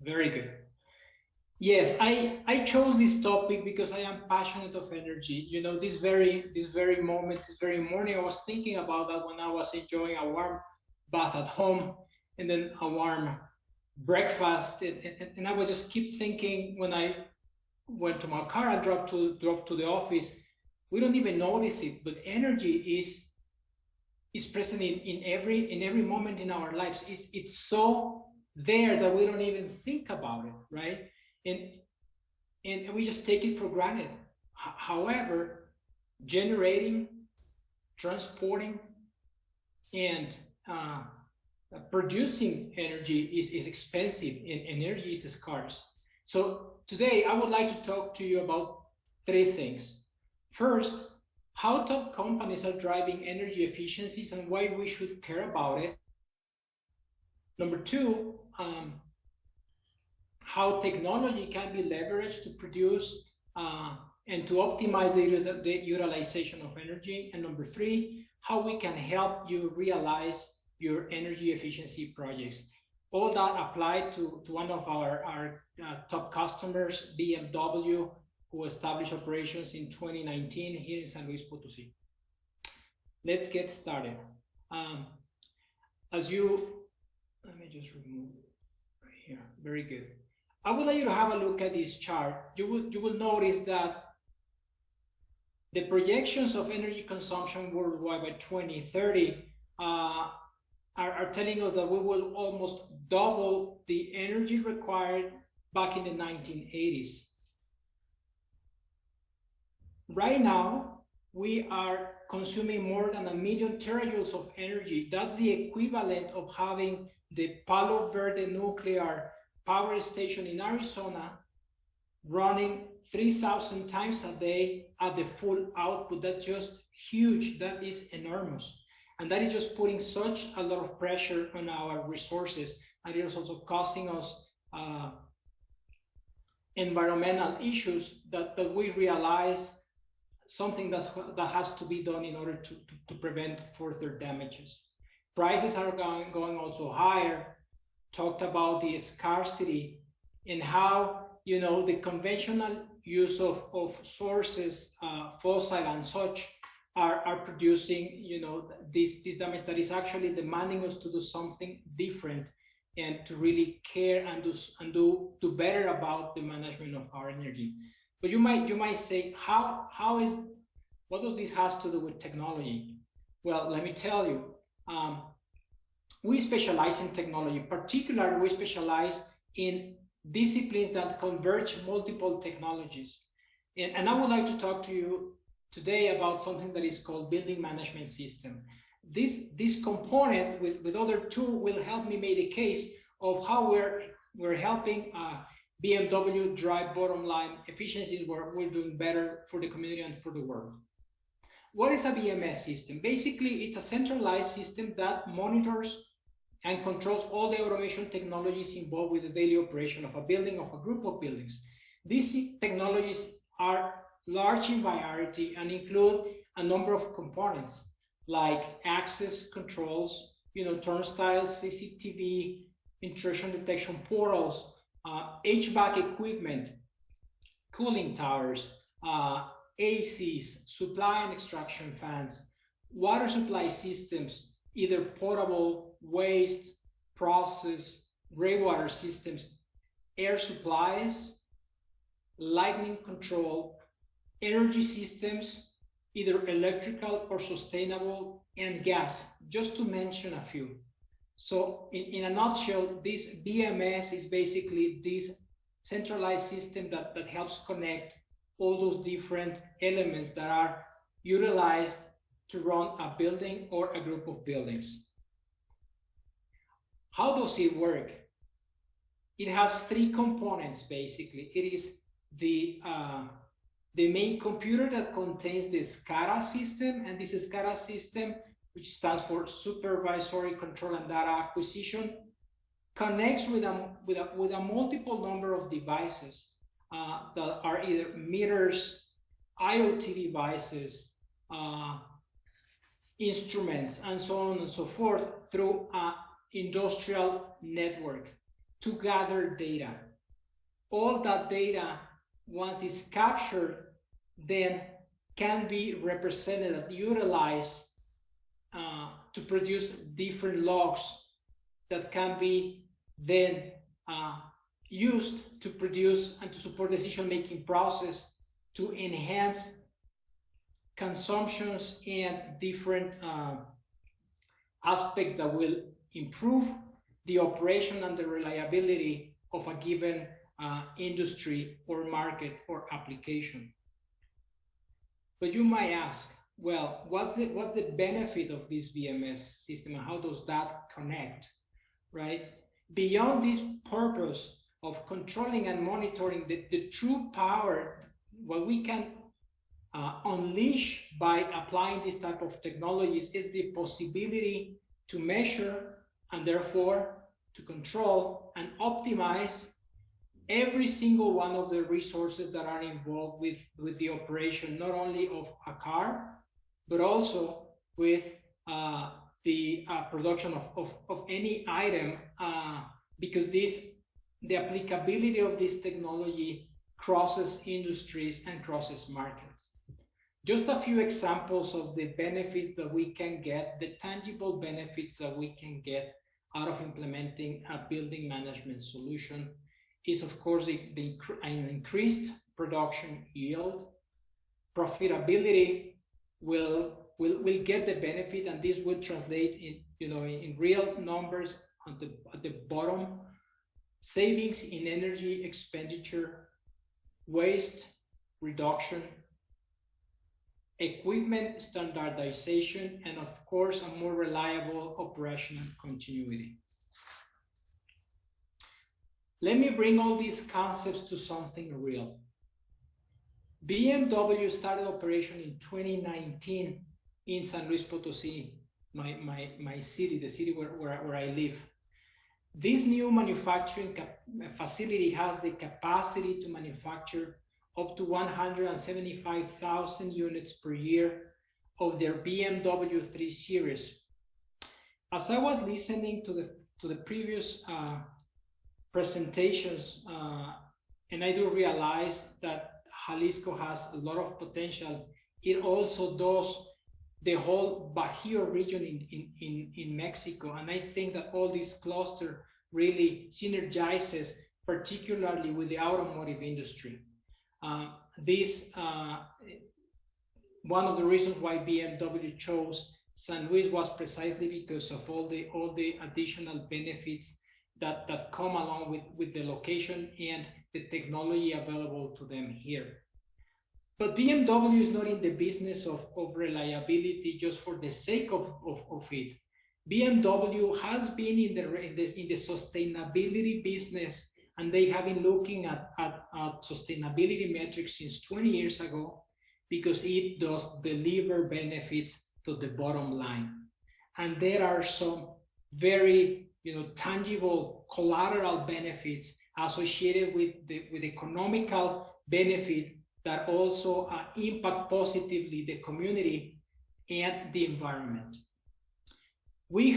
Very good. Yes, I chose this topic because I am passionate of energy. You know, this very moment, this very morning, I was thinking about that when I was enjoying a warm bath at home and then a warm breakfast, and I would just keep thinking when I went to my car and drove to the office. We don't even notice it, but energy is present in every moment in our lives. It's so there that we don't even think about it, right? And and we just take it for granted. However, generating, transporting, and uh, producing energy is expensive, and energy is scarce. So today I would like to talk to you about three things. First, how top companies are driving energy efficiencies and why we should care about it. Number two, how technology can be leveraged to produce uh, and to optimize the utilization of energy. And number three, how we can help you realize your energy efficiency projects. All that applied to one of our top customers, BMW, who established operations in 2019 here in San Luis Potosí. Let's get started. Um, as you, let me just remove it right here. Very good. I would like you to have a look at this chart. You will notice that the projections of energy consumption worldwide by 2030 are telling us that we will almost double the energy required back in the 1980s. Right now, we are consuming more than 1 million terajoules of energy. That's the equivalent of having the Palo Verde nuclear power station in Arizona running 3,000 times a day at the full output. That's just huge. That is enormous. And that is just putting such a lot of pressure on our resources. And it is also causing us uh, environmental issues that we realize something that has to be done in order to prevent further damages. Prices are going also higher. Talked about the scarcity and how the conventional use of sources, fossil and such, are producing this damage that is actually demanding us to do something different and to really care and do better about the management of our energy. But you might say, how is what does this has to do with technology? Well, let me tell you. Um, we specialize in technology. Particularly, we specialize in disciplines that converge multiple technologies. And I would like to talk to you today about something that is called building management system. This component with other two will help me make a case of how we're helping BMW drive bottom line efficiencies where we're doing better for the community and for the world. What is a BMS system? Basically, it's a centralized system that monitors and controls all the automation technologies involved with the daily operation of a building, of a group of buildings. These technologies are large in variety and include a number of components like access controls, turnstiles, CCTV, intrusion detection portals, HVAC equipment, cooling towers, ACs, supply and extraction fans, water supply systems, either potable, waste, process, greywater systems, air supplies, lightning control, energy systems, either electrical or sustainable, and gas, just to mention a few. So in a nutshell, this BMS is basically this centralized system that helps connect all those different elements that are utilized to run a building or a group of buildings. How does it work? It has three components basically. It is the main computer that contains the SCADA system, and this SCADA system, which stands for Supervisory Control and Data Acquisition, connects with a multiple number of devices that are either meters, IoT devices, uh, instruments, and so on and so forth through an industrial network to gather data. All that data, once it's captured, then can be represented and utilized to produce different logs that can be then used to produce and to support decision-making process to enhance consumptions and different aspects that will improve the operation and the reliability of a given industry or market or application. But you might ask, well, what's the benefit of this BMS system and how does that connect, right? Beyond this purpose of controlling and monitoring the true power, what we can unleash by applying this type of technologies is the possibility to measure and therefore to control and optimize every single one of the resources that are involved with the operation, not only of a car, but also with the production of any item, because the applicability of this technology crosses industries and crosses markets. Just a few examples of the benefits that we can get, the tangible benefits that we can get out of implementing a building management solution is, of course, an increased production yield. Profitability will get the benefit, and this will translate in real numbers at the bottom. Savings in energy expenditure, waste reduction, equipment standardization, and of course, a more reliable operational continuity. Let me bring all these concepts to something real. BMW started operation in 2019 in San Luis Potosí, my city, the city where I live. This new manufacturing facility has the capacity to manufacture up to 175,000 units per year of their BMW 3 Series. As I was listening to the previous presentations, and I do realize that Jalisco has a lot of potential. It also does the whole Bajío region in Mexico, and I think that all this cluster really synergizes, particularly with the automotive industry. One of the reasons why BMW chose San Luis was precisely because of all the additional benefits that come along with the location and the technology available to them here. But BMW is not in the business of reliability just for the sake of it. BMW has been in the sustainability business, and they have been looking at sustainability metrics since 20 years ago, because it does deliver benefits to the bottom line. And there are some very tangible collateral benefits associated with the economical benefit that also impact positively the community and the environment. We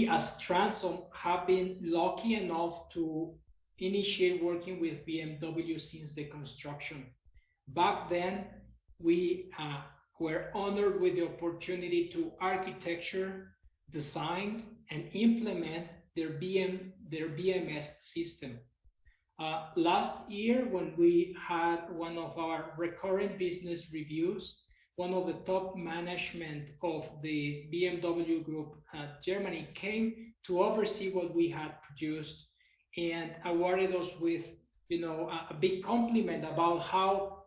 as Transom have been lucky enough to initiate working with BMW since the construction. Back then, we were honored with the opportunity to architecture, design, and implement their BMS system. Last year, when we had one of our recurrent business reviews, one of the top management of the BMW Group at Germany came to oversee what we had produced and awarded us with a big compliment about how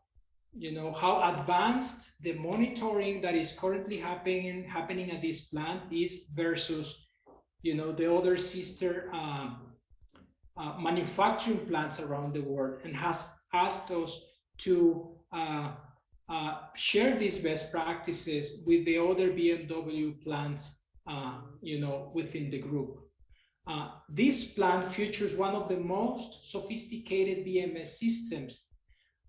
advanced the monitoring that is currently happening at this plant is versus the other sister manufacturing plants around the world, and has asked us to share these best practices with the other BMW plants within the group. This plant features one of the most sophisticated BMS systems,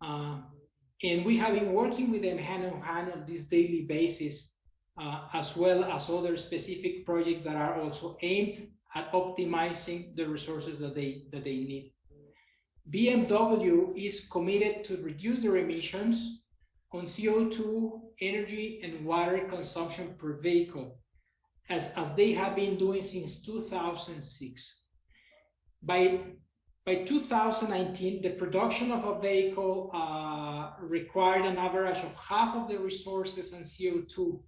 and we have been working with them hand in hand on this daily basis, as well as other specific projects that are also aimed at optimizing the resources that they need. BMW is committed to reduce their emissions on CO2, energy, and water consumption per vehicle, as they have been doing since 2006. By 2019, the production of a vehicle required an average of half of the resources and CO2,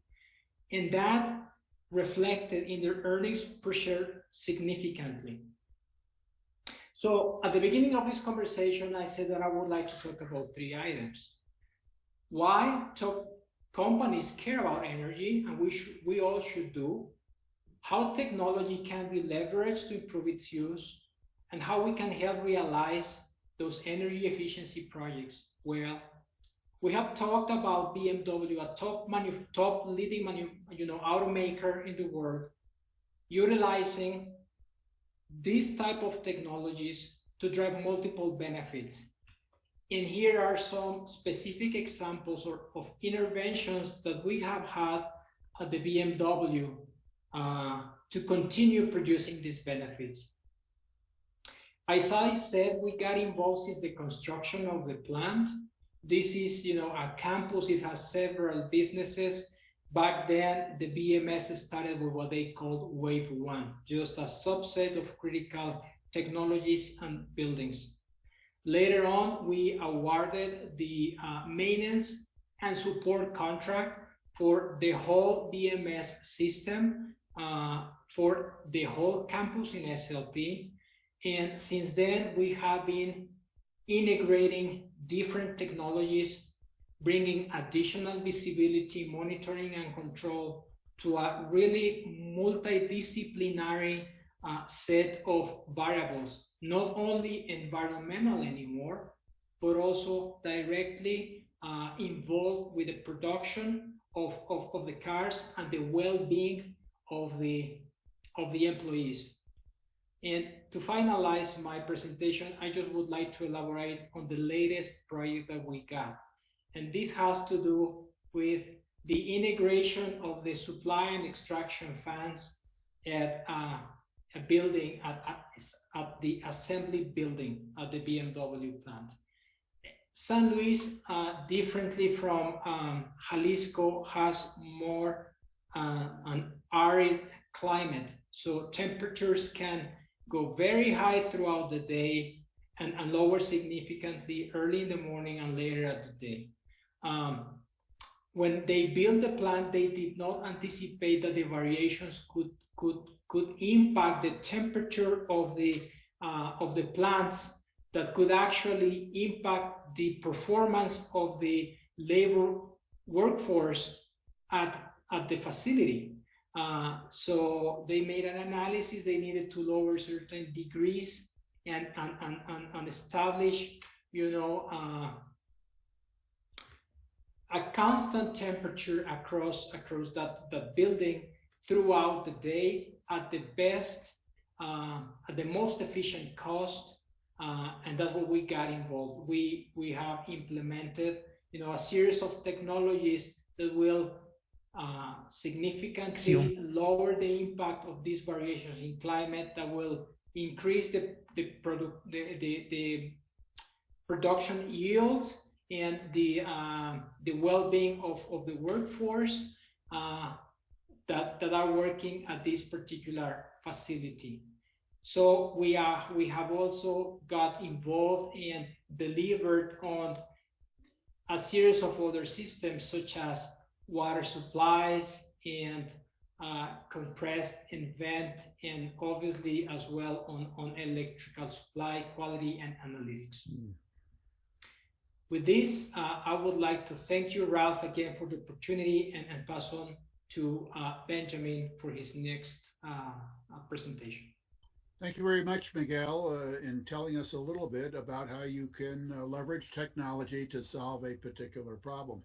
and that reflected in their earnings per share significantly. So at the beginning of this conversation, I said that I would like to talk about three items. Why top companies care about energy, and we all should do, how technology can be leveraged to improve its use, and how we can help realize those energy efficiency projects. Well, we have talked about BMW, a top leading automaker in the world, utilizing these type of technologies to drive multiple benefits. And here are some specific examples of interventions that we have had at the BMW to continue producing these benefits. As I said, we got involved since the construction of the plant. This is, a campus. It has several businesses. Back then, the BMS started with what they called Wave 1, just a subset of critical technologies and buildings. Later on, we awarded the maintenance and support contract for the whole BMS system for the whole campus in SLP. And since then, we have been integrating different technologies, bringing additional visibility, monitoring, and control to a really multidisciplinary set of variables, not only environmental anymore, but also directly involved with the production of the cars and the well-being of the employees. And to finalize my presentation, I just would like to elaborate on the latest project that we got. And this has to do with the integration of the supply and extraction fans at a building, at the assembly building at the BMW plant. San Luis, differently from Jalisco, has more an arid climate. So temperatures can go very high throughout the day and lower significantly early in the morning and later at the day. When they built the plant, they did not anticipate that the variations could impact the temperature of the plants, that could actually impact the performance of the labor workforce at the facility. So they made an analysis. They needed to lower certain degrees and establish, a constant temperature across that building throughout the day at the best, at the most efficient cost, and that's what we got involved. We have implemented, a series of technologies that will significantly lower the impact of these variations in climate, that will increase the production yields and the well-being of the workforce that are working at this particular facility. So we have also got involved and delivered on a series of other systems, such as water supplies and compressed and vent, and obviously as well on electrical supply, quality, and analytics. With this, I would like to thank you, Ralph, again for the opportunity, and pass on to Benjamin for his next presentation. Thank you very much, Miguel, in telling us a little bit about how you can leverage technology to solve a particular problem.